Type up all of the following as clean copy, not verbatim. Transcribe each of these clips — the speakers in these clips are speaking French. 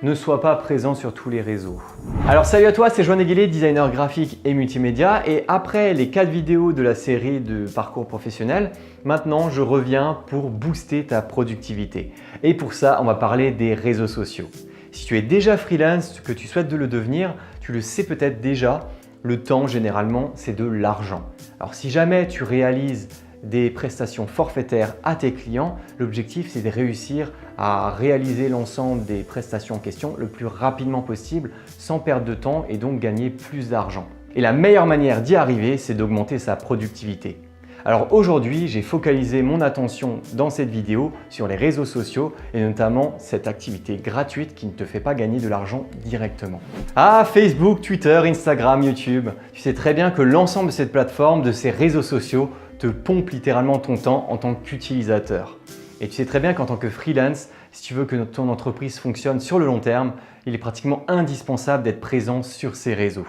ne sois pas présent sur tous les réseaux. Alors salut à toi, c'est Joanne Eguillet, designer graphique et multimédia. Et après les 4 vidéos de la série de parcours professionnel, maintenant je reviens pour booster ta productivité. Et pour ça, on va parler des réseaux sociaux. Si tu es déjà freelance, que tu souhaites de le devenir, tu le sais peut-être déjà, le temps généralement c'est de l'argent. Alors si jamais tu réalises des prestations forfaitaires à tes clients, l'objectif c'est de réussir à réaliser l'ensemble des prestations en question le plus rapidement possible sans perdre de temps et donc gagner plus d'argent. Et la meilleure manière d'y arriver, c'est d'augmenter sa productivité. Alors aujourd'hui, j'ai focalisé mon attention dans cette vidéo sur les réseaux sociaux et notamment cette activité gratuite qui ne te fait pas gagner de l'argent directement. Ah, Facebook, Twitter, Instagram, YouTube. Tu sais très bien que l'ensemble de cette plateforme, de ces réseaux sociaux, te pompe littéralement ton temps en tant qu'utilisateur. Et tu sais très bien qu'en tant que freelance, si tu veux que ton entreprise fonctionne sur le long terme, il est pratiquement indispensable d'être présent sur ces réseaux.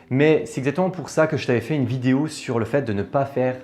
Mais c'est exactement pour ça que je t'avais fait une vidéo sur le fait de ne pas faire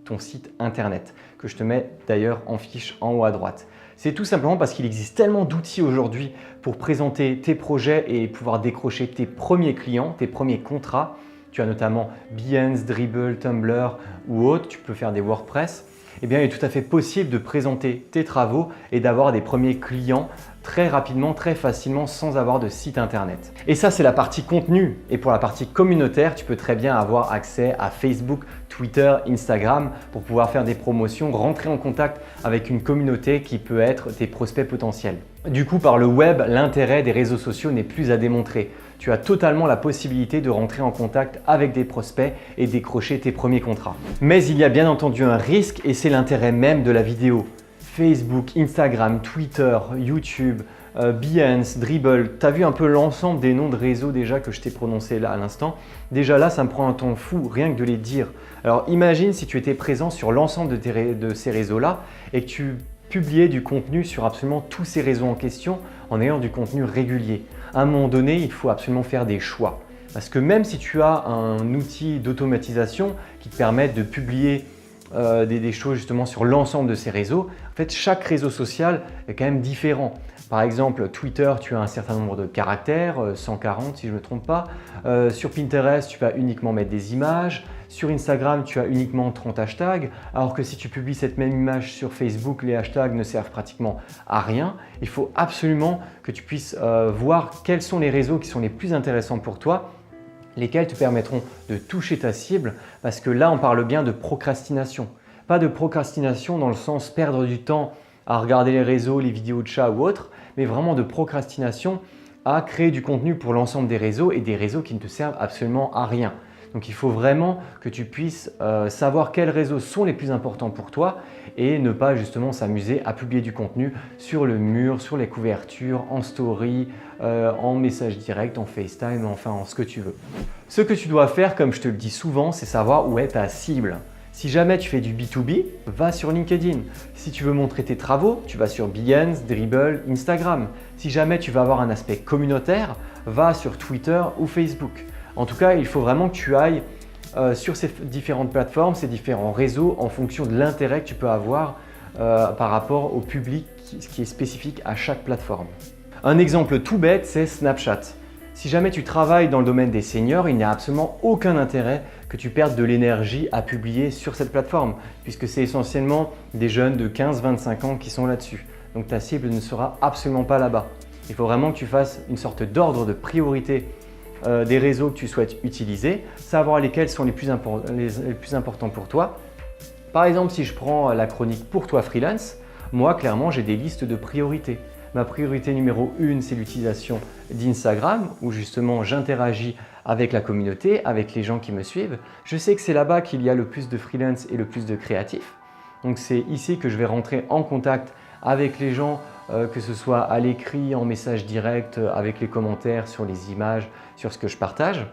ton site internet, que je te mets d'ailleurs en fiche en haut à droite. C'est tout simplement parce qu'il existe tellement d'outils aujourd'hui pour présenter tes projets et pouvoir décrocher tes premiers clients, tes premiers contrats. Tu as notamment Behance, Dribbble, Tumblr ou autres, tu peux faire des WordPress. Eh bien, il est tout à fait possible de présenter tes travaux et d'avoir des premiers clients très rapidement, très facilement sans avoir de site internet. Et ça, c'est la partie contenu. Et pour la partie communautaire, tu peux très bien avoir accès à Facebook, Twitter, Instagram pour pouvoir faire des promotions, rentrer en contact avec une communauté qui peut être tes prospects potentiels. Du coup, par le web, l'intérêt des réseaux sociaux n'est plus à démontrer. Tu as totalement la possibilité de rentrer en contact avec des prospects et décrocher tes premiers contrats. Mais il y a bien entendu un risque et c'est l'intérêt même de la vidéo. Facebook, Instagram, Twitter, YouTube, Behance, Dribbble, tu as vu un peu l'ensemble des noms de réseaux déjà que je t'ai prononcé là à l'instant. Déjà là, ça me prend un temps fou rien que de les dire. Alors imagine si tu étais présent sur l'ensemble de ces réseaux-là et que tu publier du contenu sur absolument tous ces réseaux en question en ayant du contenu régulier. À un moment donné, il faut absolument faire des choix. Parce que même si tu as un outil d'automatisation qui te permet de publier des choses justement sur l'ensemble de ces réseaux, en fait, chaque réseau social est quand même différent. Par exemple, Twitter, tu as un certain nombre de caractères, 140 si je ne me trompe pas. Sur Pinterest, tu vas uniquement mettre des images. Sur Instagram, tu as uniquement 30 hashtags, alors que si tu publies cette même image sur Facebook, les hashtags ne servent pratiquement à rien. Il faut absolument que tu puisses voir quels sont les réseaux qui sont les plus intéressants pour toi, lesquels te permettront de toucher ta cible, parce que là, on parle bien de procrastination. Pas de procrastination dans le sens perdre du temps à regarder les réseaux, les vidéos de chats ou autres, mais vraiment de procrastination à créer du contenu pour l'ensemble des réseaux et des réseaux qui ne te servent absolument à rien. Donc il faut vraiment que tu puisses savoir quels réseaux sont les plus importants pour toi et ne pas justement s'amuser à publier du contenu sur le mur, sur les couvertures, en story, en message direct, en FaceTime, enfin en ce que tu veux. Ce que tu dois faire, comme je te le dis souvent, c'est savoir où est ta cible. Si jamais tu fais du B2B, va sur LinkedIn. Si tu veux montrer tes travaux, tu vas sur Behance, Dribbble, Instagram. Si jamais tu veux avoir un aspect communautaire, va sur Twitter ou Facebook. En tout cas, il faut vraiment que tu ailles sur ces différentes plateformes, ces différents réseaux en fonction de l'intérêt que tu peux avoir par rapport au public qui est spécifique à chaque plateforme. Un exemple tout bête, c'est Snapchat. Si jamais tu travailles dans le domaine des seniors, il n'y a absolument aucun intérêt que tu perdes de l'énergie à publier sur cette plateforme puisque c'est essentiellement des jeunes de 15-25 ans qui sont là-dessus. Donc ta cible ne sera absolument pas là-bas. Il faut vraiment que tu fasses une sorte d'ordre de priorité des réseaux que tu souhaites utiliser, savoir lesquels sont les plus importants pour toi. Par exemple, si je prends la chronique pour toi freelance, moi clairement j'ai des listes de priorités. Ma priorité numéro 1, c'est l'utilisation d'Instagram où justement j'interagis avec la communauté, avec les gens qui me suivent. Je sais que c'est là-bas qu'il y a le plus de freelance et le plus de créatifs. Donc c'est ici que je vais rentrer en contact avec les gens, que ce soit à l'écrit, en message direct, avec les commentaires sur les images, sur ce que je partage.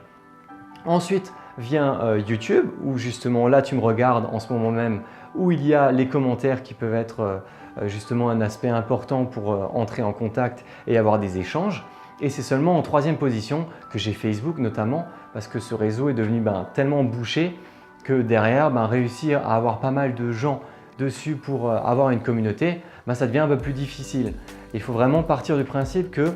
Ensuite vient YouTube où justement là tu me regardes en ce moment même, où il y a les commentaires qui peuvent être justement un aspect important pour entrer en contact et avoir des échanges. Et c'est seulement en 3e position que j'ai Facebook notamment parce que ce réseau est devenu tellement bouché que derrière réussir à avoir pas mal de gens dessus pour avoir une communauté, ça devient un peu plus difficile. Il faut vraiment partir du principe que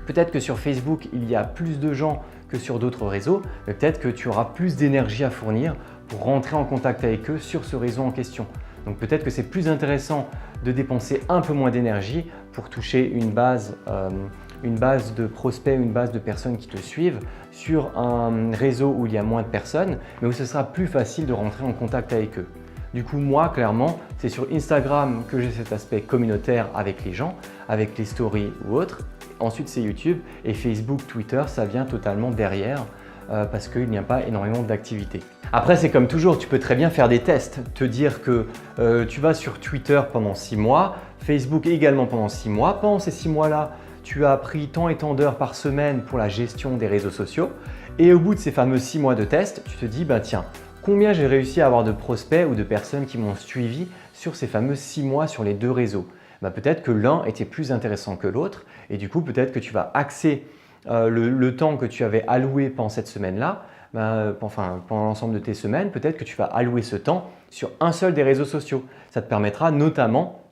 Peut-être que sur Facebook, il y a plus de gens que sur d'autres réseaux, mais peut-être que tu auras plus d'énergie à fournir pour rentrer en contact avec eux sur ce réseau en question. Donc peut-être que c'est plus intéressant de dépenser un peu moins d'énergie pour toucher une base de prospects, une base de personnes qui te suivent sur un réseau où il y a moins de personnes, mais où ce sera plus facile de rentrer en contact avec eux. Du coup, moi, clairement, c'est sur Instagram que j'ai cet aspect communautaire avec les gens, avec les stories ou autres. Ensuite, c'est YouTube et Facebook, Twitter, ça vient totalement derrière parce qu'il n'y a pas énormément d'activité. Après, c'est comme toujours, tu peux très bien faire des tests, te dire que tu vas sur Twitter pendant 6 mois, Facebook également pendant 6 mois. Pendant ces 6 mois-là, tu as pris tant et tant d'heures par semaine pour la gestion des réseaux sociaux et au bout de ces fameux 6 mois de test, tu te dis, bah tiens, combien j'ai réussi à avoir de prospects ou de personnes qui m'ont suivi sur ces fameux 6 mois sur les deux réseaux. Bah, peut-être que l'un était plus intéressant que l'autre et du coup, peut-être que tu vas axer le temps que tu avais alloué pendant cette semaine-là, pendant l'ensemble de tes semaines, peut-être que tu vas allouer ce temps sur un seul des réseaux sociaux. Ça te permettra notamment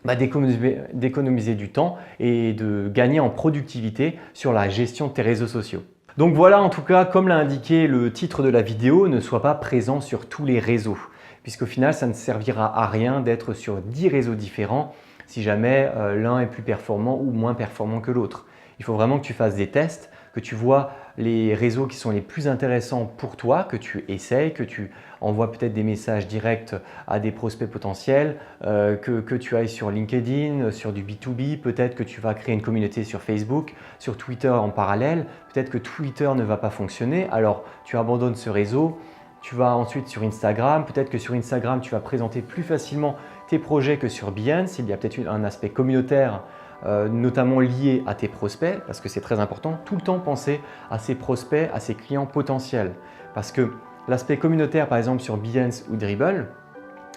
d'économiser du temps et de gagner en productivité sur la gestion de tes réseaux sociaux. Donc voilà, en tout cas, comme l'a indiqué le titre de la vidéo, ne sois pas présent sur tous les réseaux, puisqu'au final, ça ne servira à rien d'être sur 10 réseaux différents si jamais l'un est plus performant ou moins performant que l'autre. Il faut vraiment que tu fasses des tests, que tu vois les réseaux qui sont les plus intéressants pour toi, que tu essayes, que tu envoies peut-être des messages directs à des prospects potentiels, que tu ailles sur LinkedIn, sur du B2B, peut-être que tu vas créer une communauté sur Facebook, sur Twitter en parallèle, peut-être que Twitter ne va pas fonctionner, alors tu abandonnes ce réseau, tu vas ensuite sur Instagram, peut-être que sur Instagram tu vas présenter plus facilement tes projets que sur Behance, il y a peut-être un aspect communautaire notamment lié à tes prospects, parce que c'est très important, tout le temps penser à ses prospects, à ses clients potentiels. Parce que l'aspect communautaire, par exemple sur Behance ou Dribbble,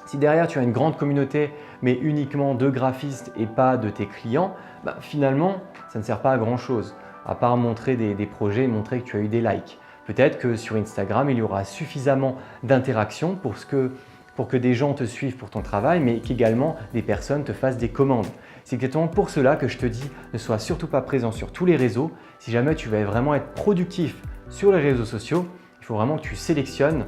si derrière tu as une grande communauté, mais uniquement de graphistes et pas de tes clients, finalement, ça ne sert pas à grand chose, à part montrer des projets et montrer que tu as eu des likes. Peut-être que sur Instagram, il y aura suffisamment d'interactions pour que des gens te suivent pour ton travail, mais qu'également des personnes te fassent des commandes. C'est exactement pour cela que je te dis ne sois surtout pas présent sur tous les réseaux. Si jamais tu veux vraiment être productif sur les réseaux sociaux, il faut vraiment que tu sélectionnes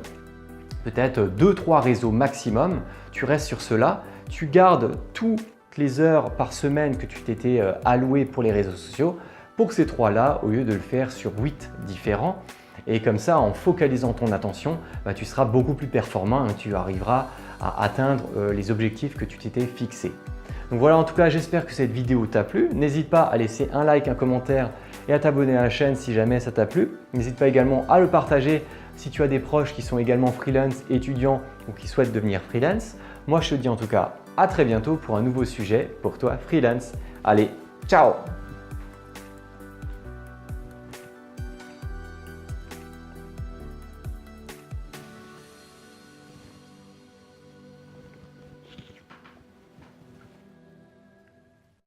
peut-être 2-3 réseaux maximum. Tu restes sur cela, tu gardes toutes les heures par semaine que tu t'étais alloué pour les réseaux sociaux pour ces 3-là au lieu de le faire sur 8 différents. Et comme ça, en focalisant ton attention, tu seras beaucoup plus performant et tu arriveras à atteindre les objectifs que tu t'étais fixés. Donc voilà, en tout cas, j'espère que cette vidéo t'a plu. N'hésite pas à laisser un like, un commentaire et à t'abonner à la chaîne si jamais ça t'a plu. N'hésite pas également à le partager si tu as des proches qui sont également freelance, étudiants ou qui souhaitent devenir freelance. Moi, je te dis en tout cas à très bientôt pour un nouveau sujet pour toi freelance. Allez, ciao!